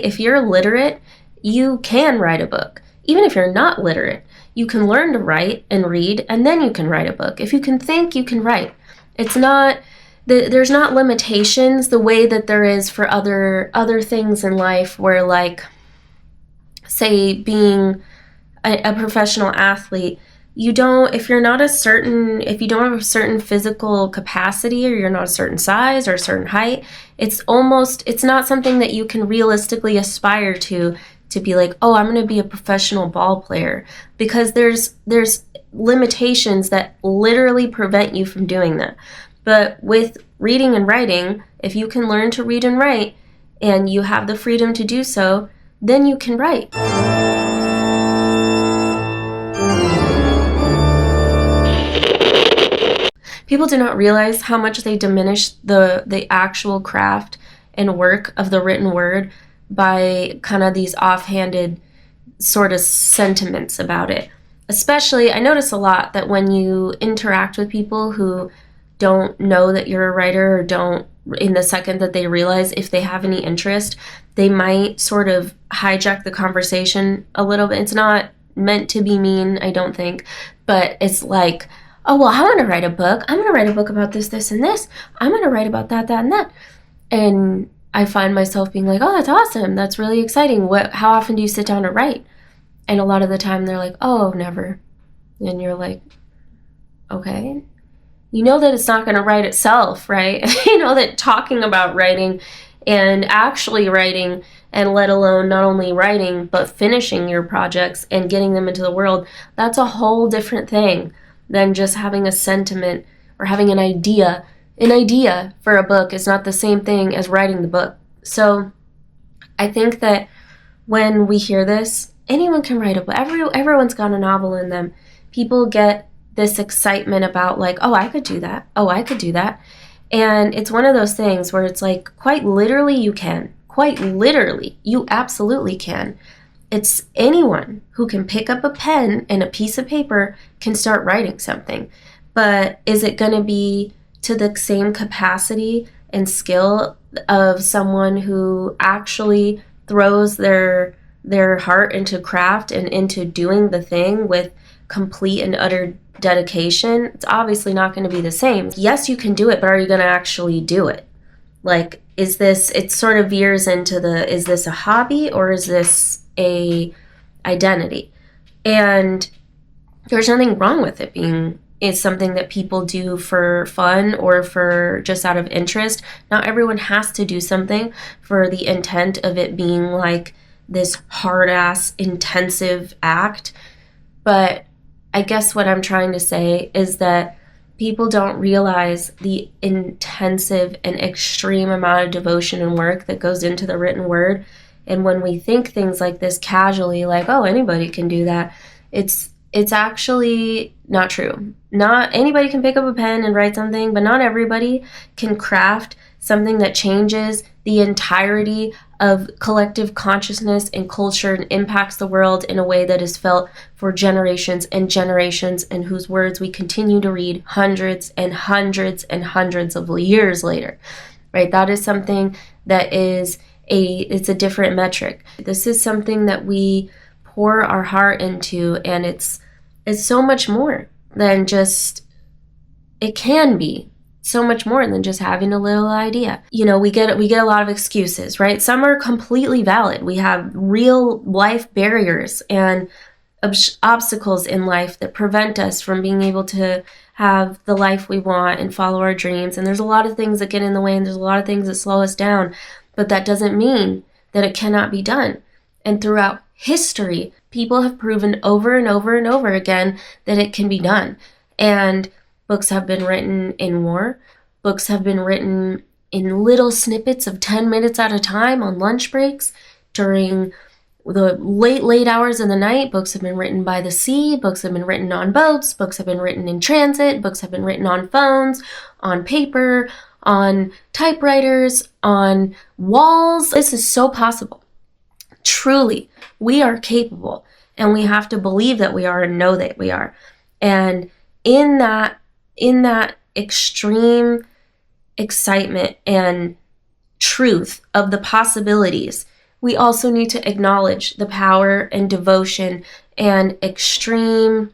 If you're literate, you can write a book. Even if you're not literate, you can learn to write and read, and then you can write a book. If you can think, you can write. It's not, there's not limitations the way that there is for other things in life where, like, say, being a professional athlete, you don't, if you don't have a certain physical capacity, or you're not a certain size or a certain height, it's not something that you can realistically aspire to be like, oh, I'm going to be a professional ball player, because there's limitations that literally prevent you from doing that. But with reading and writing, if you can learn to read and write, and you have the freedom to do so, then you can write. People do not realize how much they diminish the actual craft and work of the written word by kind of these offhanded sort of sentiments about it. Especially, I notice a lot that when you interact with people who don't know that you're a writer, or don't, in the second that they realize, if they have any interest, they might sort of hijack the conversation a little bit. It's not meant to be mean, I don't think, but it's like, oh, well, I want to write a book. I'm going to write a book about this, this, and this. I'm going to write about that, that, and that. And I find myself being like, oh, that's awesome. That's really exciting. How often do you sit down to write? And a lot of the time they're like, oh, never. And you're like, okay. You know that it's not going to write itself, right? You know that talking about writing and actually writing, and let alone not only writing, but finishing your projects and getting them into the world, that's a whole different thing than just having a sentiment or having an idea. An idea for a book is not the same thing as writing the book. So I think that when we hear this, anyone can write a book. Everyone's got a novel in them. People get this excitement about, like, oh, I could do that. Oh, I could do that. And it's one of those things where it's like, quite literally you can. Quite literally, you absolutely can. It's anyone who can pick up a pen and a piece of paper can start writing something. But is it going to be to the same capacity and skill of someone who actually throws their heart into craft and into doing the thing with complete and utter dedication? It's obviously not going to be the same. Yes, you can do it, but are you going to actually do it? Like, it sort of veers into is this a hobby, or is this a identity? And there's nothing wrong with it being, it's something that people do for fun or for just out of interest. Not everyone has to do something for the intent of it being like this hard-ass intensive act. But I guess what I'm trying to say is that people don't realize the intensive and extreme amount of devotion and work that goes into the written word. And when we think things like this casually, like, oh, anybody can do that, it's actually not true. Not anybody can pick up a pen and write something, but not everybody can craft something that changes the entirety of collective consciousness and culture and impacts the world in a way that is felt for generations and generations, and whose words we continue to read hundreds and hundreds and hundreds of years later, right? That is something that it's a different metric. This is something that we pour our heart into, and it's so much more than just, it can be so much more than just having a little idea. You know, we get a lot of excuses, right? Some are completely valid. We have real life barriers and obstacles in life that prevent us from being able to have the life we want and follow our dreams. And there's a lot of things that get in the way, and there's a lot of things that slow us down, but that doesn't mean that it cannot be done. And throughout history, people have proven over and over and over again that it can be done. And books have been written in war. Books have been written in little snippets of 10 minutes at a time on lunch breaks. During the late hours of the night, books have been written by the sea. Books have been written on boats. Books have been written in transit. Books have been written on phones, on paper, on typewriters, on walls. This is so possible. Truly, we are capable, and we have to believe that we are and know that we are. And in that extreme excitement and truth of the possibilities, we also need to acknowledge the power and devotion and extreme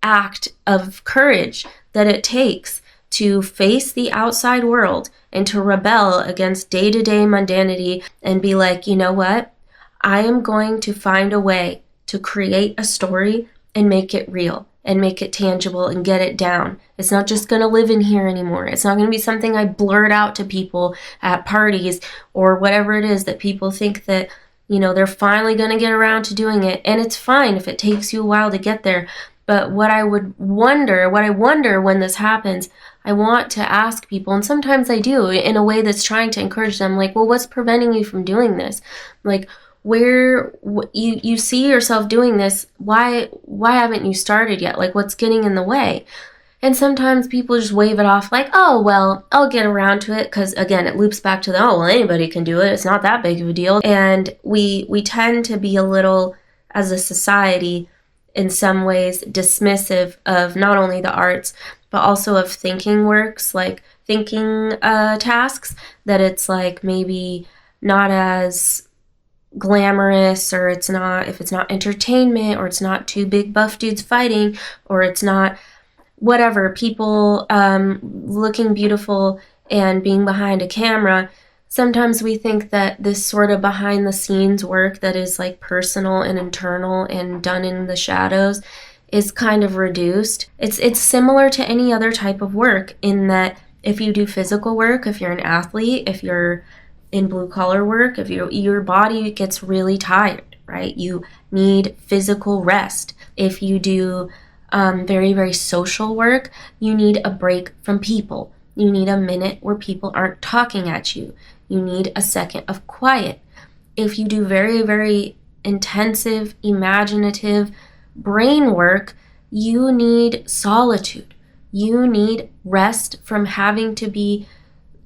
act of courage that it takes to face the outside world and to rebel against day-to-day mundanity and be like, you know what? I am going to find a way to create a story and make it real and make it tangible and get it down. It's not just going to live in here anymore. It's not going to be something I blurt out to people at parties or whatever it is that people think that, they're finally going to get around to doing it. And it's fine if it takes you a while to get there. But what I wonder when this happens, I want to ask people, and sometimes I do, in a way that's trying to encourage them, like, well, what's preventing you from doing this? Like, where you see yourself doing this, why haven't you started yet? Like, what's getting in the way? And sometimes people just wave it off like, oh, well, I'll get around to it, because, again, it loops back to the, oh, well, anybody can do it. It's not that big of a deal. And we tend to be a little, as a society, in some ways, dismissive of not only the arts, but also of thinking works, like thinking tasks, that it's like maybe not as glamorous, or if it's not entertainment, or it's not two big buff dudes fighting, or it's not whatever, people looking beautiful and being behind a camera. Sometimes we think that this sort of behind the scenes work that is like personal and internal and done in the shadows is kind of reduced. It's similar to any other type of work, in that if you do physical work, if you're an athlete, if you're in blue collar work, if your body gets really tired, right? You need physical rest. If you do very, very social work, you need a break from people. You need a minute where people aren't talking at you. You need a second of quiet. If you do very, very intensive, imaginative brain work, you need solitude. You need rest from having to be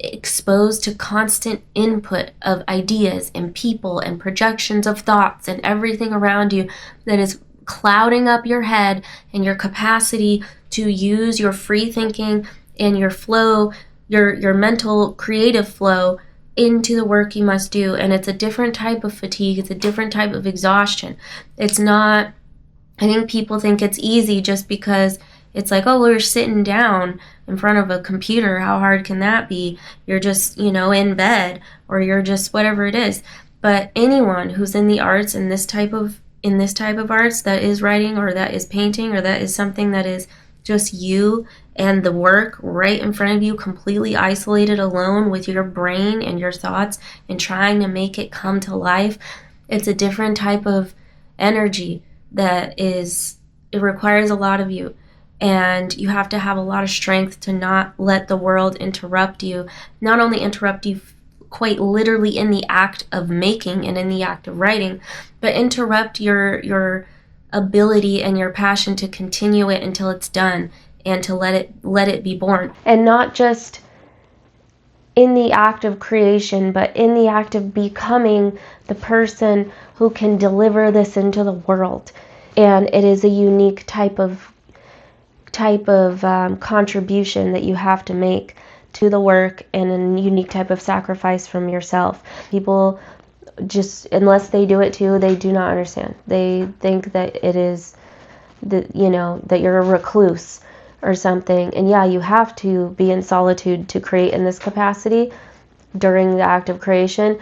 exposed to constant input of ideas and people and projections of thoughts and everything around you that is clouding up your head and your capacity to use your free thinking and your flow, your mental creative flow into the work you must do. And it's a different type of fatigue. It's a different type of exhaustion. It's not, I think people think it's easy just because it's like, oh, we're sitting down in front of a computer. How hard can that be? You're just, in bed, or you're just whatever it is. But anyone who's in the arts, in this type of arts, that is writing, or that is painting, or that is something that is just you and the work right in front of you, completely isolated, alone with your brain and your thoughts and trying to make it come to life, it's a different type of energy it requires a lot of you. And you have to have a lot of strength to not let the world interrupt you, not only interrupt you quite literally in the act of making and in the act of writing, but interrupt your ability and your passion to continue it until it's done, and to let it be born. And not just in the act of creation, but in the act of becoming the person who can deliver this into the world. And it is a unique type of contribution that you have to make to the work, and a unique type of sacrifice from yourself. People just, unless they do it too, they do not understand. They think that it is that you're a recluse or something. And yeah, you have to be in solitude to create in this capacity during the act of creation,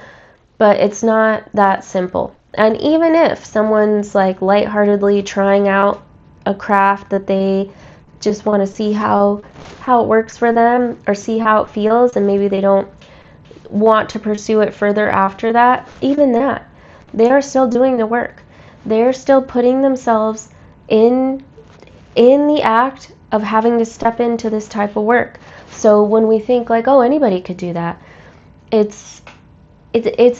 but it's not that simple. And even if someone's like lightheartedly trying out a craft that they just want to see how it works for them, or see how it feels, and maybe they don't want to pursue it further after that, even that, they are still doing the work. They're still putting themselves in the act of having to step into this type of work. So when we think like, oh, anybody could do that, it's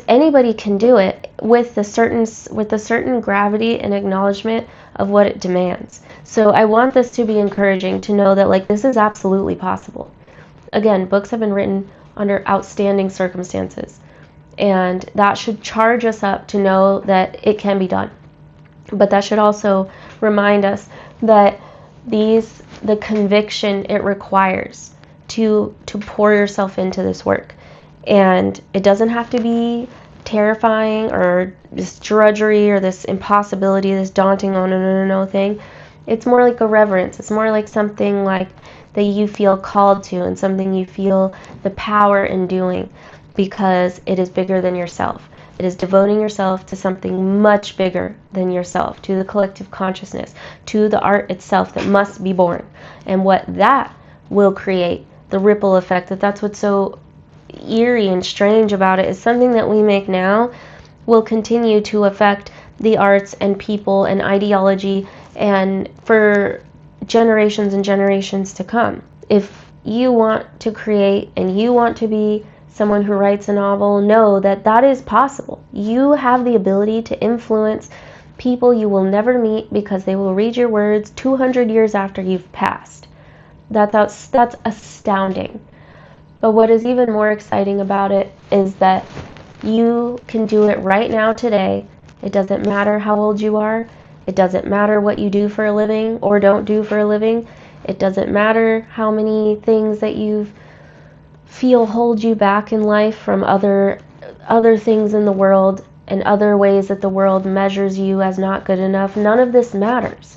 anybody can do it with a certain gravity and acknowledgement of what it demands. So I want this to be encouraging, to know that like this is absolutely possible. Again, books have been written under outstanding circumstances, and that should charge us up to know that it can be done. But that should also remind us that the conviction it requires to pour yourself into this work. And it doesn't have to be terrifying or this drudgery or this impossibility, this daunting, oh no, no, no, no thing. It's more like a reverence. It's more like something like that you feel called to and something you feel the power in doing because it is bigger than yourself. It is devoting yourself to something much bigger than yourself, to the collective consciousness, to the art itself that must be born. And what that will create, the ripple effect, that's what's so eerie and strange about it, is something that we make now will continue to affect the arts and people and ideology and for generations and generations to come. If you want to create and you want to be someone who writes a novel, know that that is possible. You have the ability to influence people you will never meet because they will read your words 200 years after you've passed. That's astounding. But what is even more exciting about it is that you can do it right now today. It doesn't matter how old you are. It doesn't matter what you do for a living or don't do for a living. It doesn't matter how many things that you feel hold you back in life from other things in the world and other ways that the world measures you as not good enough. None of this matters.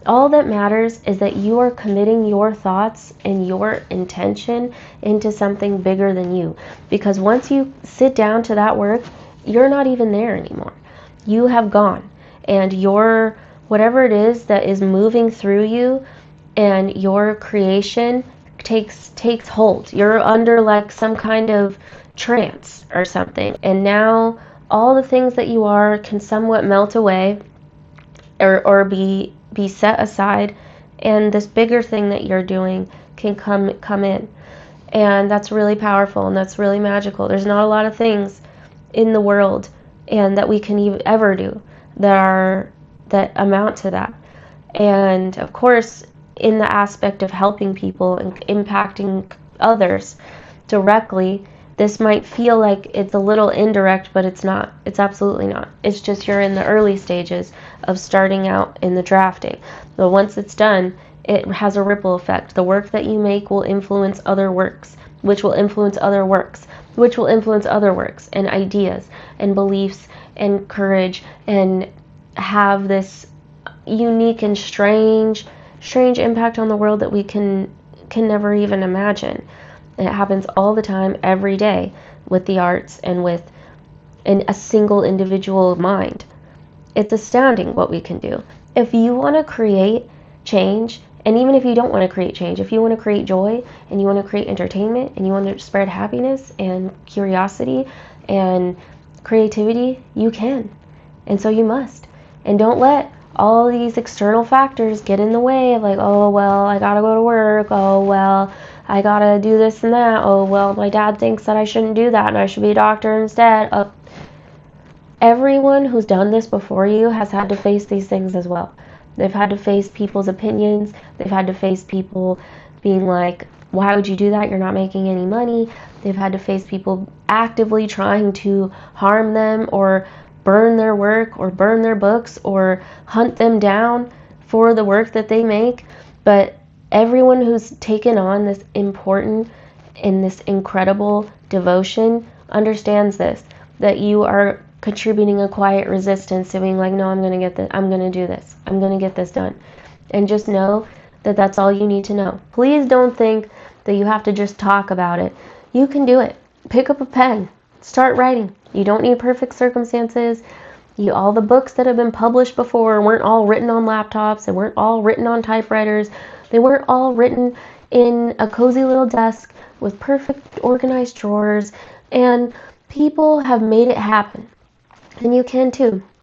All that matters is that you are committing your thoughts and your intention into something bigger than you. Because once you sit down to that work, you're not even there anymore. You have gone. And your, whatever it is that is moving through you and your creation takes hold. You're under like some kind of trance or something. And now all the things that you are can somewhat melt away or be set aside, and this bigger thing that you're doing can come in. And that's really powerful and that's really magical. There's not a lot of things in the world and that we can ever do that amount to that. And of course, in the aspect of helping people and impacting others directly, this might feel like it's a little indirect, but it's not. It's absolutely not. It's just you're in the early stages of starting out in the drafting. But once it's done, it has a ripple effect. The work that you make will influence other works, which will influence other works, which will influence other works and ideas and beliefs and courage, and have this unique and strange impact on the world that we can never even imagine. It happens all the time, every day, with the arts and with a single individual mind. It's astounding what we can do. If you want to create change, and even if you don't want to create change, if you want to create joy and you want to create entertainment and you want to spread happiness and curiosity and creativity, you can. And so you must. And don't let all these external factors get in the way of like, oh, well, I gotta go to work. Oh, well, I gotta do this and that. Oh, well, my dad thinks that I shouldn't do that and I should be a doctor instead. Everyone who's done this before you has had to face these things as well. They've had to face people's opinions. They've had to face people being like, why would you do that? You're not making any money. They've had to face people actively trying to harm them or burn their work or burn their books or hunt them down for the work that they make. But everyone who's taken on this important and this incredible devotion understands this, that you are contributing a quiet resistance to being like, no, I'm going to get this. I'm going to do this. I'm going to get this done. And just know that that's all you need to know. Please don't think that you have to just talk about it. You can do it. Pick up a pen. Start writing. You don't need perfect circumstances. All the books that have been published before weren't all written on laptops. They weren't all written on typewriters. They weren't all written in a cozy little desk with perfect organized drawers. And people have made it happen. And you can too.